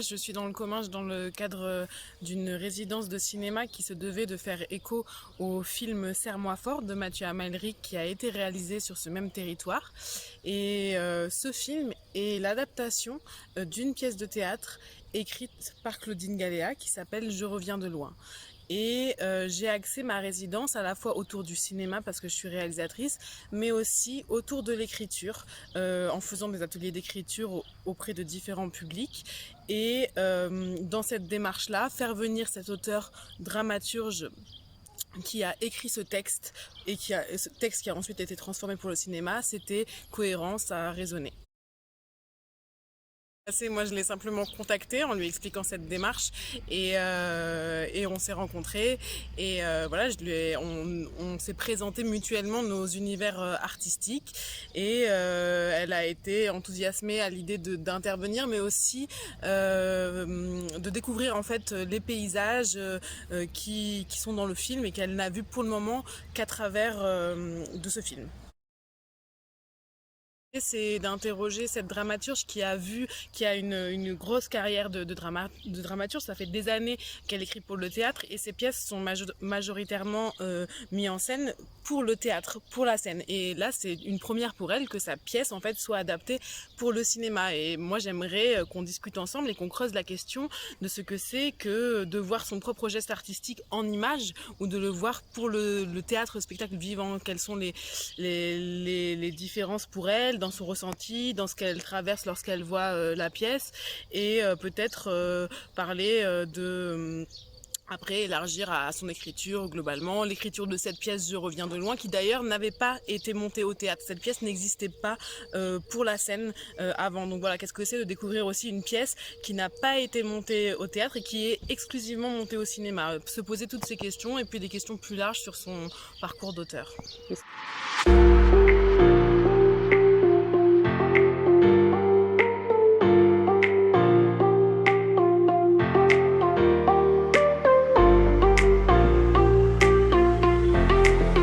je suis dans le Comminges dans le cadre d'une résidence de cinéma qui se devait de faire écho au film Serre-moi fort de Mathieu Amalric qui a été réalisé sur ce même territoire. Et ce film est l'adaptation d'une pièce de théâtre écrite par Claudine Galéa qui s'appelle Je reviens de loin. Et j'ai axé ma résidence à la fois autour du cinéma parce que je suis réalisatrice, mais aussi autour de l'écriture, en faisant des ateliers d'écriture auprès de différents publics. Et dans cette démarche-là, faire venir cet auteur dramaturge qui a écrit ce texte et ce texte qui a ensuite été transformé pour le cinéma, c'était cohérent, ça a résonné. Moi, je l'ai simplement contacté en lui expliquant cette démarche et on s'est rencontrés et voilà, on s'est présenté mutuellement nos univers artistiques et elle a été enthousiasmée à l'idée d'intervenir, mais aussi de découvrir en fait les paysages qui sont dans le film et qu'elle n'a vu pour le moment qu'à travers de ce film. C'est d'interroger cette dramaturge qui a une grosse carrière de dramaturge. Ça fait des années qu'elle écrit pour le théâtre et ses pièces sont majoritairement mises en scène pour le théâtre, pour la scène. Et là, c'est une première pour elle que sa pièce en fait soit adaptée pour le cinéma. Et moi, j'aimerais qu'on discute ensemble et qu'on creuse la question de ce que c'est que de voir son propre geste artistique en image ou de le voir pour le théâtre, le spectacle vivant. Quelles sont les différences pour elle dans son ressenti, dans ce qu'elle traverse lorsqu'elle voit la pièce et peut-être parler après élargir à son écriture globalement, l'écriture de cette pièce Je reviens de loin qui d'ailleurs n'avait pas été montée au théâtre. Cette pièce n'existait pas pour la scène avant. Donc voilà, qu'est-ce que c'est de découvrir aussi une pièce qui n'a pas été montée au théâtre et qui est exclusivement montée au cinéma. Se poser toutes ces questions et puis des questions plus larges sur son parcours d'auteur.